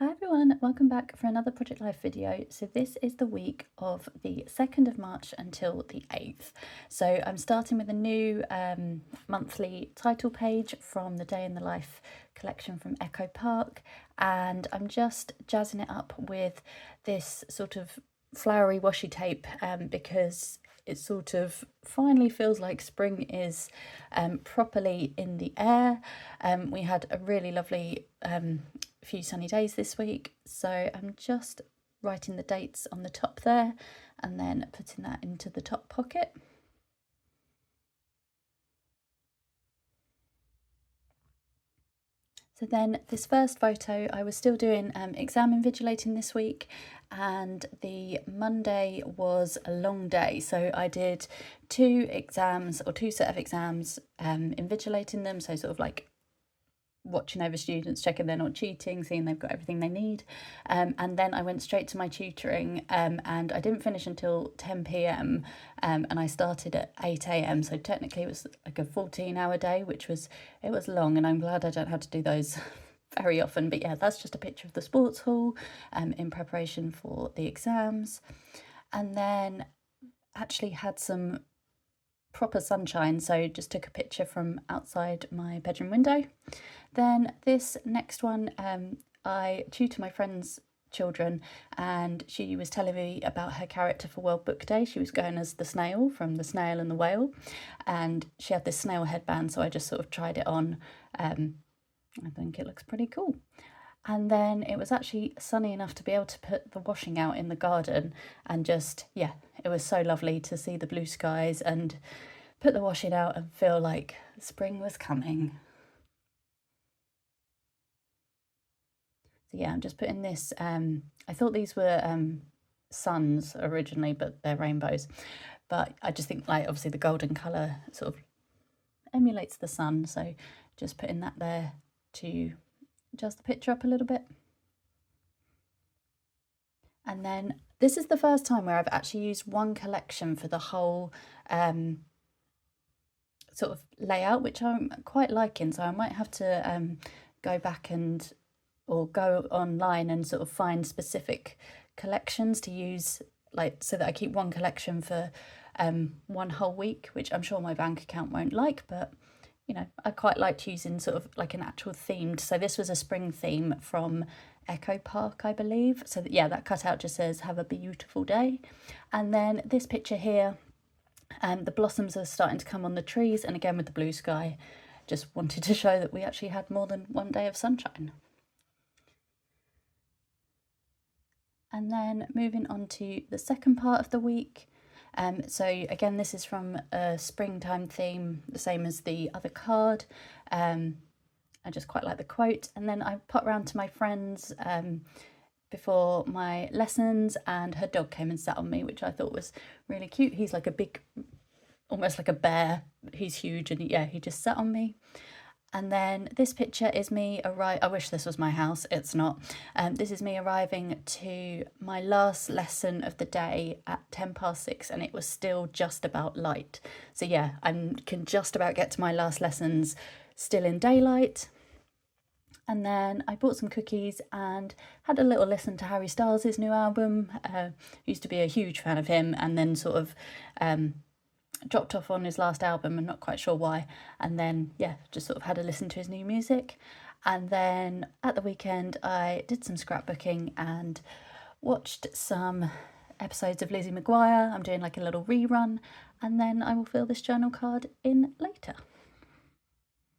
Hi everyone, welcome back for another Project Life video. So this is the week of the 2nd of March until the 8th. So I'm starting with a new monthly title page from the Day in the Life collection from Echo Park, and I'm just jazzing it up with this sort of flowery washi tape because it sort of finally feels like spring is properly in the air. We had a really lovely few sunny days this week, so I'm just writing the dates on the top there and then putting that into the top pocket. So then this first photo, I was still doing exam invigilating this week, and the Monday was a long day. So I did two set of exams, invigilating them, so sort of like watching over students, checking they're not cheating, seeing they've got everything they need. And then I went straight to my tutoring, and I didn't finish until 10 p.m. And I started at 8 a.m. So technically it was like a 14-hour day, it was long, and I'm glad I don't have to do those very often. But yeah, that's just a picture of the sports hall in preparation for the exams. And then actually had some proper sunshine, so just took a picture from outside my bedroom window. Then this next one, I tutor my friend's children, and she was telling me about her character for World Book Day. She was going as the snail from The Snail and the Whale, and she had this snail headband, so I just sort of tried it on. I think it looks pretty cool. And then it was actually sunny enough to be able to put the washing out in the garden, and just, yeah, it was so lovely to see the blue skies and put the washing out and feel like spring was coming. So yeah, I'm just putting this, I thought these were suns originally, but they're rainbows. But I just think, like, obviously the golden colour sort of emulates the sun, so just putting that there to jazz the picture up a little bit. And then this is the first time where I've actually used one collection for the whole sort of layout, which I'm quite liking, so I might have to go back or go online and sort of find specific collections to use, like, so that I keep one collection for one whole week, which I'm sure my bank account won't like, but you know, I quite liked using sort of like an actual themed. So this was a spring theme from Echo Park, I believe. So that, yeah, that cutout just says "Have a beautiful day." And then this picture here, the blossoms are starting to come on the trees, and again with the blue sky, just wanted to show that we actually had more than one day of sunshine. And then moving on to the second part of the week. So again, this is from a springtime theme, the same as the other card. I just quite like the quote. And then I popped round to my friend's before my lessons, and her dog came and sat on me, which I thought was really cute. He's like a big, almost like a bear. He's huge, and yeah, he just sat on me. And then this picture is me I wish this was my house, it's not. This is me arriving to my last lesson of the day at 6:10, and it was still just about light. So yeah, I can just about get to my last lessons still in daylight. And then I bought some cookies and had a little listen to Harry Styles' new album. Used to be a huge fan of him, and then sort of dropped off on his last album, and not quite sure why. And then, yeah, just sort of had a listen to his new music. And then at the weekend, I did some scrapbooking and watched some episodes of Lizzie McGuire. I'm doing like a little rerun, and then I will fill this journal card in later.